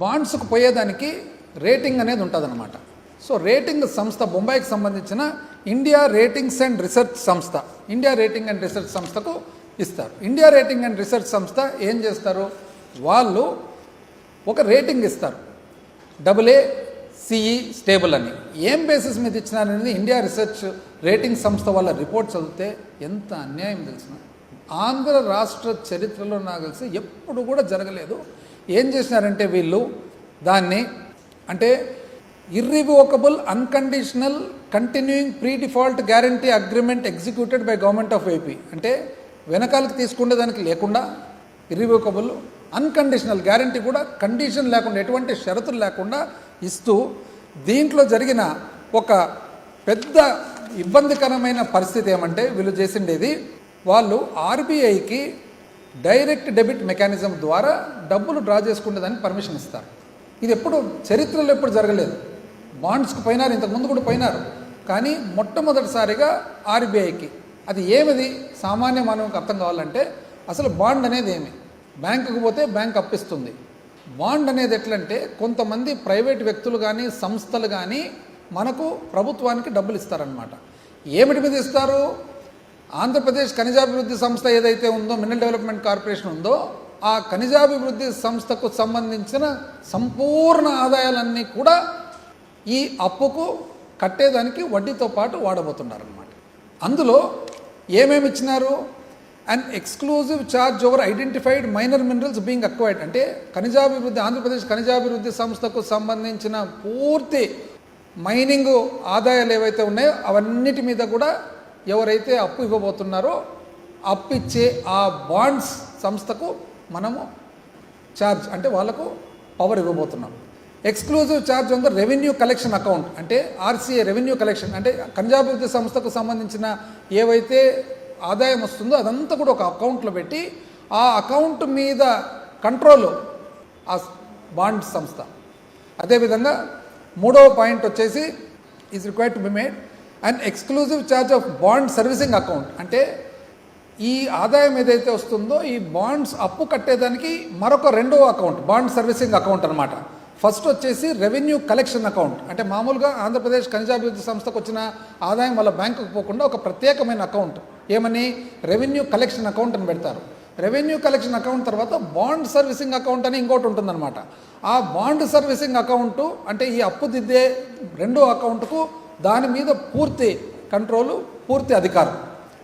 బాండ్స్కు పోయేదానికి రేటింగ్ అనేది ఉంటుందన్నమాట. సో రేటింగ్ సంస్థ బొంబాయికి సంబంధించిన ఇండియా రేటింగ్స్ అండ్ రీసెర్చ్ సంస్థ, ఇండియా రేటింగ్ అండ్ రీసెర్చ్ సంస్థకు ఇస్తారు. ఇండియా రేటింగ్ అండ్ రీసెర్చ్ సంస్థ ఏం చేస్తారు, వాళ్ళు ఒక రేటింగ్ ఇస్తారు, AA CE స్టేబుల్ అని. ఏం బేసిస్ మీద ఇచ్చినారనేది ఇండియా రీసెర్చ్ రేటింగ్ సంస్థ వాళ్ళ రిపోర్ట్ చదివితే ఎంత అన్యాయం తెలిసిన. ఆంధ్ర రాష్ట్ర చరిత్రలో నాకు తెలిసి ఎప్పుడు కూడా జరగలేదు. ఏం చేసినారంటే వీళ్ళు దాన్ని అంటే irrevocable unconditional continuing pre default guarantee agreement executed by government of AP, అంటే వెనకాలకి తీసుకునే దానికి లేకుండా ఇర్రివోకబుల్ అన్కండిషనల్ గ్యారంటీ కూడా కండిషన్ లేకుండా ఎటువంటి షరతులు లేకుండా ఇస్తూ, దీంట్లో జరిగిన ఒక పెద్ద ఇబ్బందికరమైన పరిస్థితి ఏమంటే వీళ్ళు చేసిండేది, వాళ్ళు ఆర్బీఐకి డైరెక్ట్ డెబిట్ మెకానిజం ద్వారా డబ్బులు డ్రా చేసుకునేదానికి పర్మిషన్ ఇస్తారు. ఇది ఎప్పుడు చరిత్రలో ఎప్పుడు జరగలేదు. బాండ్స్కి పోయినారు, ఇంతకుముందు కూడా పోయినారు, కానీ మొట్టమొదటిసారిగా ఆర్బీఐకి. అది ఏమిది సామాన్య మానవునికి అర్థం కావాలంటే, అసలు బాండ్ అనేది ఏమి, బ్యాంకుకు పోతే బ్యాంక్ అప్పిస్తుంది. బాండ్ అనేది ఎట్లంటే కొంతమంది ప్రైవేట్ వ్యక్తులు కానీ సంస్థలు కానీ మనకు ప్రభుత్వానికి డబ్బులు ఇస్తారనమాట. ఏమిటి మీద ఇస్తారు, ఆంధ్రప్రదేశ్ ఖనిజాభివృద్ధి సంస్థ ఏదైతే ఉందో, మినరల్ డెవలప్మెంట్ కార్పొరేషన్ ఉందో, ఆ ఖనిజాభివృద్ధి సంస్థకు సంబంధించిన సంపూర్ణ ఆదాయాలన్నీ కూడా ఈ అప్పుకు కట్టేదానికి వడ్డీతో పాటు వాడబోతున్నారన్నమాట. అందులో ఏమేమి ఇచ్చినారు, and exclusive charge over identified minor minerals being acquired, అంటే ఖనిజాభివృద్ధి ఆంధ్రప్రదేశ్ ఖనిజాభివృద్ధి సంస్థకు సంబంధించిన పూర్తి మైనింగ్ ఆదాయాలు ఏవైతే ఉన్నాయో అవన్నిటి మీద కూడా ఎవరైతే అప్పు ఇవ్వబోతున్నారో అప్పిచ్చే ఆ బాండ్స్ సంస్థకు మనము ఛార్జ్ అంటే వాళ్ళకు పవర్ ఇవ్వబోతున్నాం. Exclusive charge on the revenue collection account, అంటే ఆర్సీఏ రెవెన్యూ కలెక్షన్, అంటే ఖనిజాభివృద్ధి సంస్థకు సంబంధించిన ఏవైతే ఆదాయం వస్తుందో అదంతా కూడా ఒక అకౌంట్లో పెట్టి ఆ అకౌంట్ మీద కంట్రోల్ ఆ బాండ్ సంస్థ. అదేవిధంగా మూడవ పాయింట్ వచ్చేసి is required to be made and exclusive charge of bond servicing account, అంటే ఈ ఆదాయం ఏదైతే వస్తుందో ఈ బాండ్స్ అప్పు కట్టేదానికి మరొక రెండవ అకౌంట్ బాండ్ సర్వీసింగ్ అకౌంట్ అనమాట. ఫస్ట్ వచ్చేసి రెవెన్యూ కలెక్షన్ అకౌంట్, అంటే మామూలుగా ఆంధ్రప్రదేశ్ ఖనిజాభివృద్ధి సంస్థకు వచ్చిన ఆదాయం వాళ్ళ బ్యాంకుకు పోకుండా ఒక ప్రత్యేకమైన అకౌంట్, ఏమని రెవెన్యూ కలెక్షన్ అకౌంట్ అని పెడతారు. రెవెన్యూ కలెక్షన్ అకౌంట్ తర్వాత బాండ్ సర్వీసింగ్ అకౌంట్ అని ఇంకోటి ఉంటుందన్నమాట. ఆ బాండ్ సర్వీసింగ్ అకౌంటు అంటే ఈ అప్పు దిద్దే రెండో అకౌంట్కు దాని మీద పూర్తి కంట్రోలు, పూర్తి అధికారం.